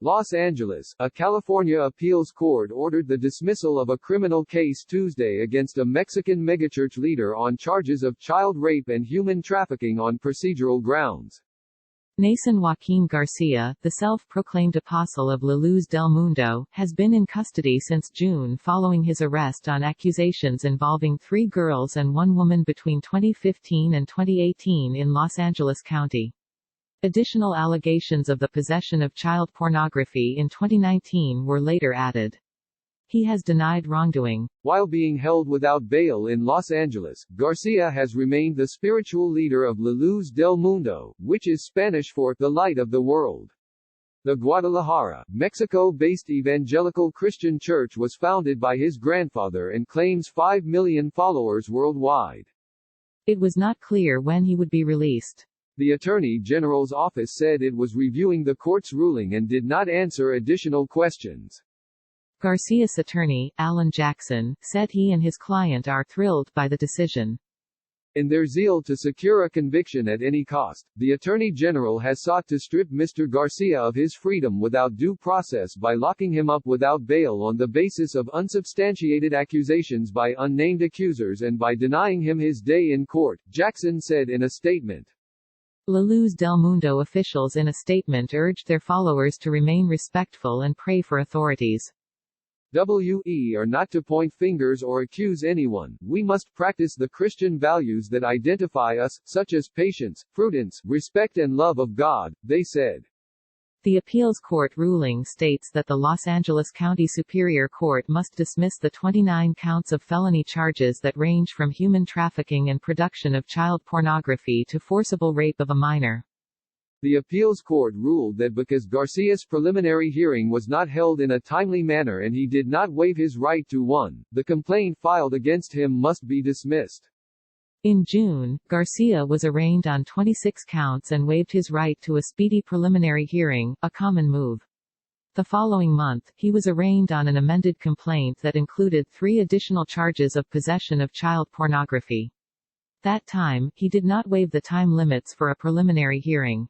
Los Angeles, a California appeals court ordered the dismissal of a criminal case Tuesday against a Mexican megachurch leader on charges of child rape and human trafficking on procedural grounds. Nason Joaquin Garcia, the self-proclaimed apostle of La Luz del Mundo, has been in custody since June following his arrest on accusations involving 3 girls and 1 woman between 2015 and 2018 in Los Angeles County. Additional allegations of the possession of child pornography in 2019 were later added. He has denied wrongdoing. While being held without bail in Los Angeles, Garcia has remained the spiritual leader of La Luz del Mundo, which is Spanish for the light of the world. The Guadalajara, Mexico-based evangelical Christian church was founded by his grandfather and claims 5 million followers worldwide. It was not clear when he would be released. The Attorney General's office said it was reviewing the court's ruling and did not answer additional questions. Garcia's attorney, Alan Jackson, said he and his client are thrilled by the decision. In their zeal to secure a conviction at any cost, the Attorney General has sought to strip Mr. Garcia of his freedom without due process by locking him up without bail on the basis of unsubstantiated accusations by unnamed accusers and by denying him his day in court, Jackson said in a statement. La Luz del Mundo officials in a statement urged their followers to remain respectful and pray for authorities. We are not to point fingers or accuse anyone. We must practice the Christian values that identify us, such as patience, prudence, respect and love of God, they said. The appeals court ruling states that the Los Angeles County Superior Court must dismiss the 29 counts of felony charges that range from human trafficking and production of child pornography to forcible rape of a minor. The appeals court ruled that because Garcia's preliminary hearing was not held in a timely manner and he did not waive his right to one, the complaint filed against him must be dismissed. In June, Garcia was arraigned on 26 counts and waived his right to a speedy preliminary hearing, a common move. The following month, he was arraigned on an amended complaint that included 3 additional charges of possession of child pornography. That time, he did not waive the time limits for a preliminary hearing.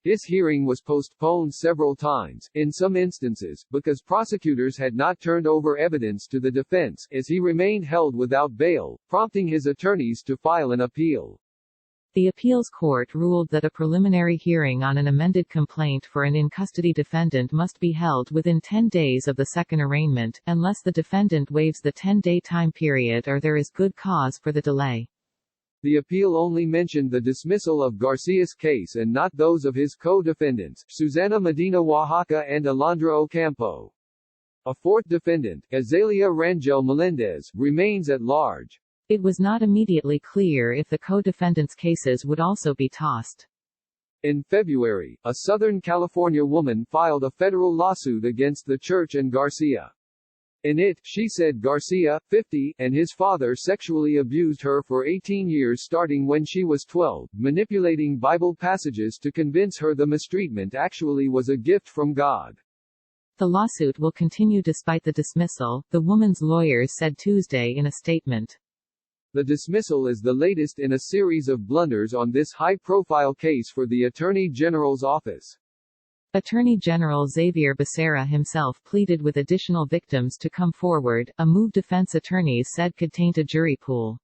His hearing was postponed several times, in some instances, because prosecutors had not turned over evidence to the defense, as he remained held without bail, prompting his attorneys to file an appeal. The appeals court ruled that a preliminary hearing on an amended complaint for an in-custody defendant must be held within 10 days of the second arraignment, unless the defendant waives the 10-day time period or there is good cause for the delay. The appeal only mentioned the dismissal of Garcia's case and not those of his co-defendants, Susana Medina Oaxaca and Alondra Ocampo. A fourth defendant, Azalea Rangel Melendez, remains at large. It was not immediately clear if the co-defendants' cases would also be tossed. In February, a Southern California woman filed a federal lawsuit against the church and Garcia. In it, she said Garcia, 50, and his father sexually abused her for 18 years starting when she was 12, manipulating Bible passages to convince her the mistreatment actually was a gift from God. The lawsuit will continue despite the dismissal, the woman's lawyers said Tuesday in a statement. The dismissal is the latest in a series of blunders on this high-profile case for the Attorney General's office. Attorney General Xavier Becerra himself pleaded with additional victims to come forward, a move defense attorneys said could taint a jury pool.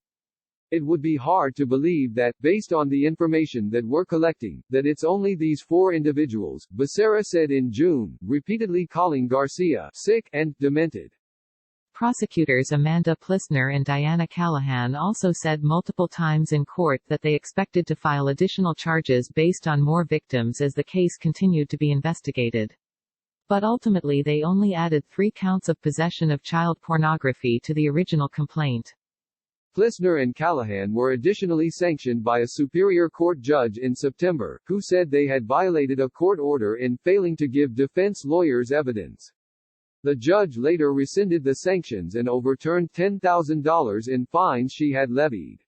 It would be hard to believe that, based on the information that we're collecting, that it's only these 4 individuals, Becerra said in June, repeatedly calling Garcia sick and demented. Prosecutors Amanda Plissner and Diana Callahan also said multiple times in court that they expected to file additional charges based on more victims as the case continued to be investigated. But ultimately they only added 3 counts of possession of child pornography to the original complaint. Plissner and Callahan were additionally sanctioned by a Superior Court judge in September, who said they had violated a court order in failing to give defense lawyers evidence. The judge later rescinded the sanctions and overturned $10,000 in fines she had levied.